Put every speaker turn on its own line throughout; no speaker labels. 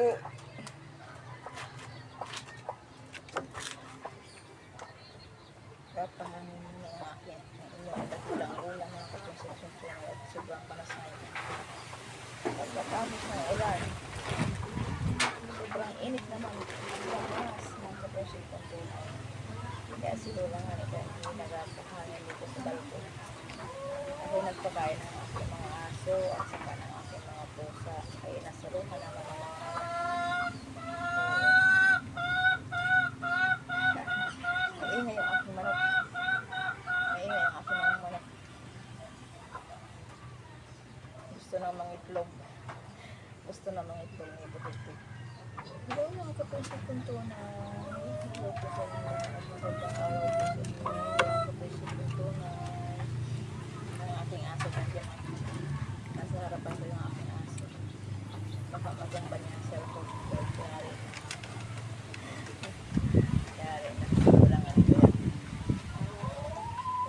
po. Papahangin mo ng akin. Ang inyong ulang-ulang ng kaponsensyon po at sobrang panasay. Pagkatapos ng ulan, sobrang init naman. Lakas ng kaponsensyon po. Kaya siguro nga ito hindi nagpapahangin dito sa balkon. Ako nagpakain ng aking mga aso at saka ng aking mga pusa. Kaya nasaruhan naman ang mga maingay yung aking manok. Maingay ang aking mga manok. Gusto na mga itlog. Gusto na mga itlog ni Butik. Hello mga kapatid kong tunay. Hello po sa inyo. Magandang araw po sa inyo. Mga kapatid kong tunay. Ang aking aso nandiyan. Nasa harapan ko yung aking aso. Baka magamba niya ang cellphone. Kaya rin na. Walang ano ko yan.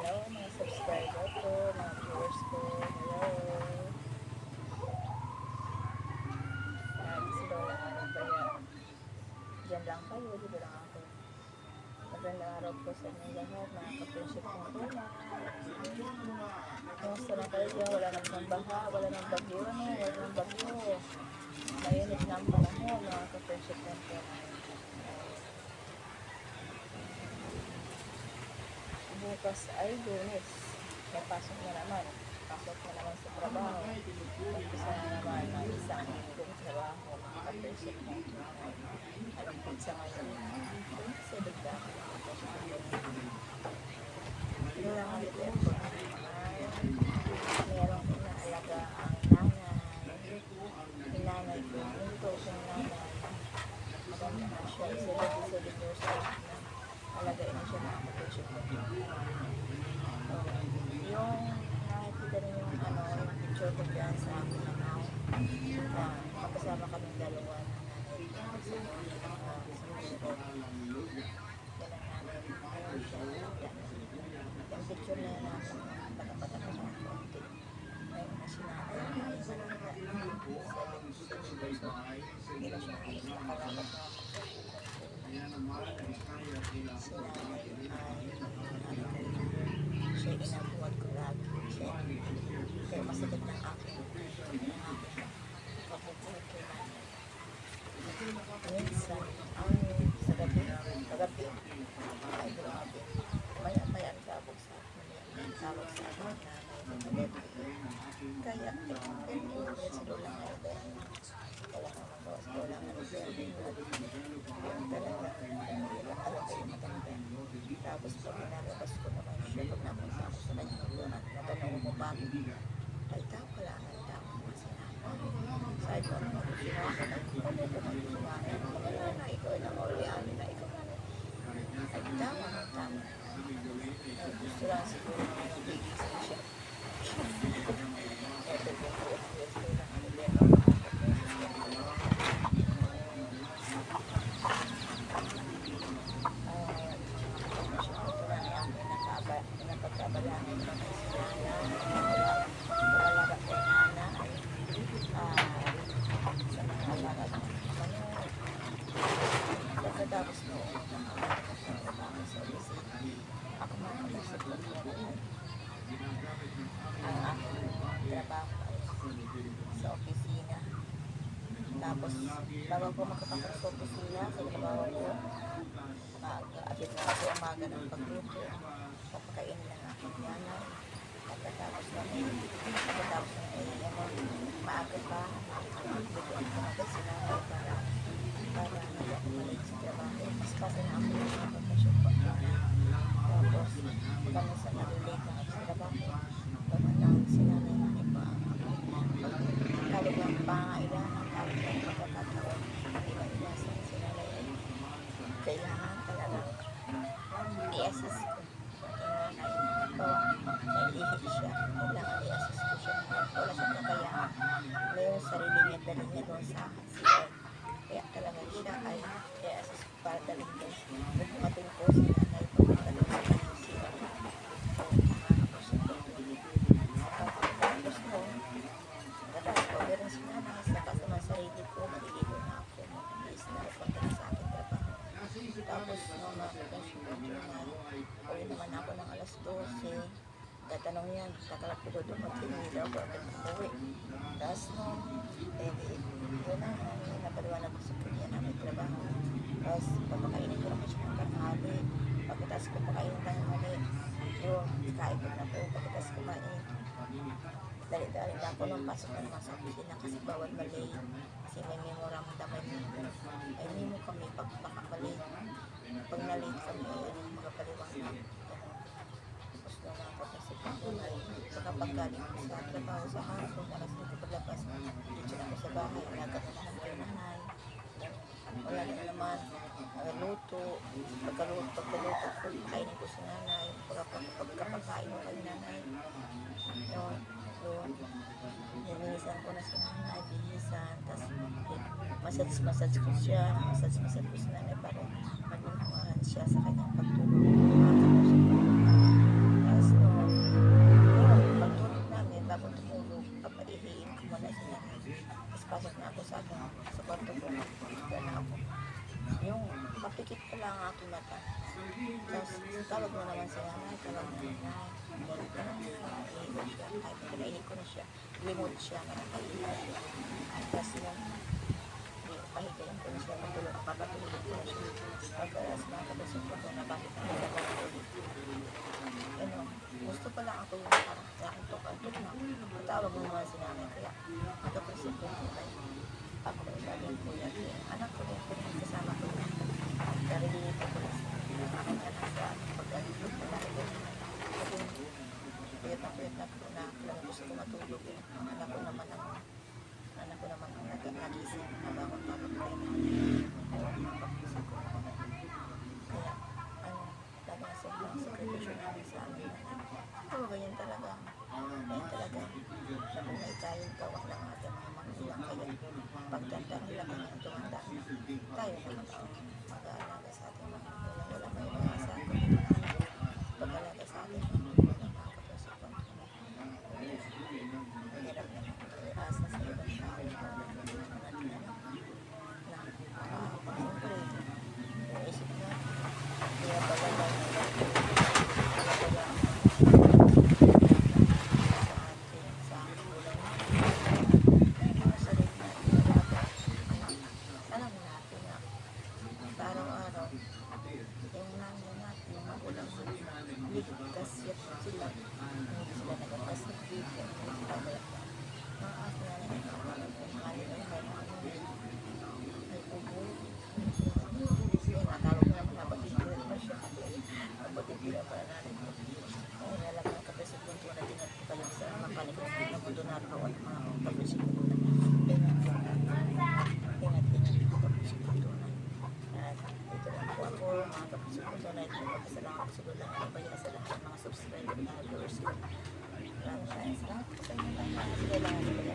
Hello mga subscriber ko. Mga viewers ko. Hello. Sila lang ano ba yan. Diyan lang kayo. Dito lang ako. Magandang araw po sa inyo lahat. Mga kapatid kong tunay. Kumusta na kayo dyan? Wala nang baha, wala nang bagyo, wala nang bagyo. Mainit na ang panahon, mga kapensyon ng tunay. Bukas ay Lunes. May pasok na naman. Pasok na naman sa trabaho. Umpisa na naman ang isang linggong trabaho, mga kapensyon ng tunay. Alam po sa ngayon. Kasi bigla ka mga kapensyon ng tunay. Hindi lang ang ito. Merong inaalaga ang nanay. Inanay ko. Hindi ko siyang nanay. Maganda na siya. 77 years old na. Alagain na siya na ako po siya. Yung nakikita rin yung yung picture ko dyan sa akin na magkasama kaming dalawa na nanay ko. Sa mundo. Kailan namin. Ayun siya. Yung picture na yun ako. Bata-bata ko siya ng konti. Ngayon na sinanay na yung manila. 7 years old. Hindi na siya halos nakarapat na ako. Sinanay ay siya inabuhat ko lagi. Kaya masakit ng aking kapupuhin kay nanay. Minsan, sa gabi, ay grabe. Maya ang tawag sa akin. Tawag sa akin nanay. Kaya, sa dulang nga ito. Wala naman ko. Sa dulang nga ito. Yung talaga, alam kayo matanda. Tapos pag pinalabas ko naman siya, pag napunta ako sa kanyang lunan, natanong mo bakit? Ay, tao pala ang tao mo sa nanay. Sabi ko, ano ko sinasakay? Ano ko mag-sinanay? Ano na ikaw ng ulian na ikaw na. Ay, tama ng tama. Gusto lang siguro na nagigising siya. Ito yung yes ko lang. Napagkabalangin ng sinanay. Wala ko nanay. Sa mga alaga ng manok. Pagkatapos mo, ako makakasip ko ang aking trabaho sa opisina. Tapos, bago ko makapasok sa opisina, sa trabaho ko, mag-abit na kasi umaga ng pagluto. Papakainin ng aking nanay. Pagkatapos na maaga pa, maglutuin ko natin si nanay para nagpapalik sa trabaho. Mas kasi na ako yung kapapasyon ko. Tapos, kami sa nalilate na ako sa trabaho. Pamanang si nanay na iba. Kalit ng pangailangan, kalit ng pagkakataon. Hindi maiwasan si nanay. Kailangan talagang i-assist ko. May ihip siya. Kailangan i-assist hindi daw ako agad umuwi. Tapos nung, yun na, napaliwanag ko sa kanya na may trabaho. Tapos papakainin ko naman siya ng tanghali. Pagkatapos ko pakainin ng tanghali, yun, kain ko na po. Pagkatapos kumain, dali-dali na ako nung pasok na naman sa opisina kasi bawal mali. Kasi may memorandum ay memo kami pag makamali. Pag na-late kami, mga paliwanag. Tapos na nakapasok ako na pagkapagaling ko sa trabaho sa hapon, alas dito paglabas, dito na ako sa bahay, alaga na naman kay nanay. Wala na naman, luto, pagkaluto ko, kainin ko si nanay, pagkapagkain ko kay nanay. Yun, nilinisan ko na si nanay, bihisan, tapos massage ko siya, massage ko si nanay para magmamahan siya sa kanyang pagtulog. Tapos pagtulog namin, bago tumulog, papaihiin ko muna si nanay. Tapos pasok na ako sa kwarto ko, nakikita na ako. Yung mapikit pa lang ang aking mata. Tapos tawag mo naman si nanay, tawag na nanay. Meron ka na siya, kahit pinaihin ko na siya, limot siya, nakapaihin ko siya. Tapos yung pahigayin ko na siya, papatulog ko na siya. Pagkaras mga kapasok ko na bakit na siya papatulog. Gusto pa lang ako yung parang antok-antok na. Tawag mo naman si nanay, kaya magkapasok ko yung tayo. Ako ay bagay ko yan. Anak ko din po kasama ko yan. Karilinig ko na siya. Aking anak sa pag-alipot na lang ko. Puyat na po na gusto ko matulog. Anak ko naman ang nagising. Nabakot pa ko tayo na. Napapusok ko. Kaya, lagang sobrang sakripisyon namin sa amin. Oo, ganyan talaga. Ganyan talaga. Nabuhay tayo, gawa lang natin mga magulang. Kaya, pagtanda nila kanyang tumanda, tayo naman ang mag-aalaga sa ating mga magulang. Wala may mga sa atin mga anak. Pag-alaga sa ating mga magulang, makakapasok ko. Mahirap na asa sa ibang tao. Siyempre, yung isip na, kaya pagalaga ligtas yan sila. Hindi sila nagatas na video. Mga ako na lang yung mga may ubo. Yung natawag na naman napatitira naman siya. Napatitira para natin. Ay, nalang mga kapresident ko na tinat ko kayo sa makanik na hindi na mo doon naraw at mga kapresident ko na. Tinat ko kapresident ko na. At ito lang po ako, mga kapresident ko na. Ito magkasalamat sa doon lang ang baya sa lahat mga subscriber na viewers ko. Maraming salamat po sa inyo. Kailangan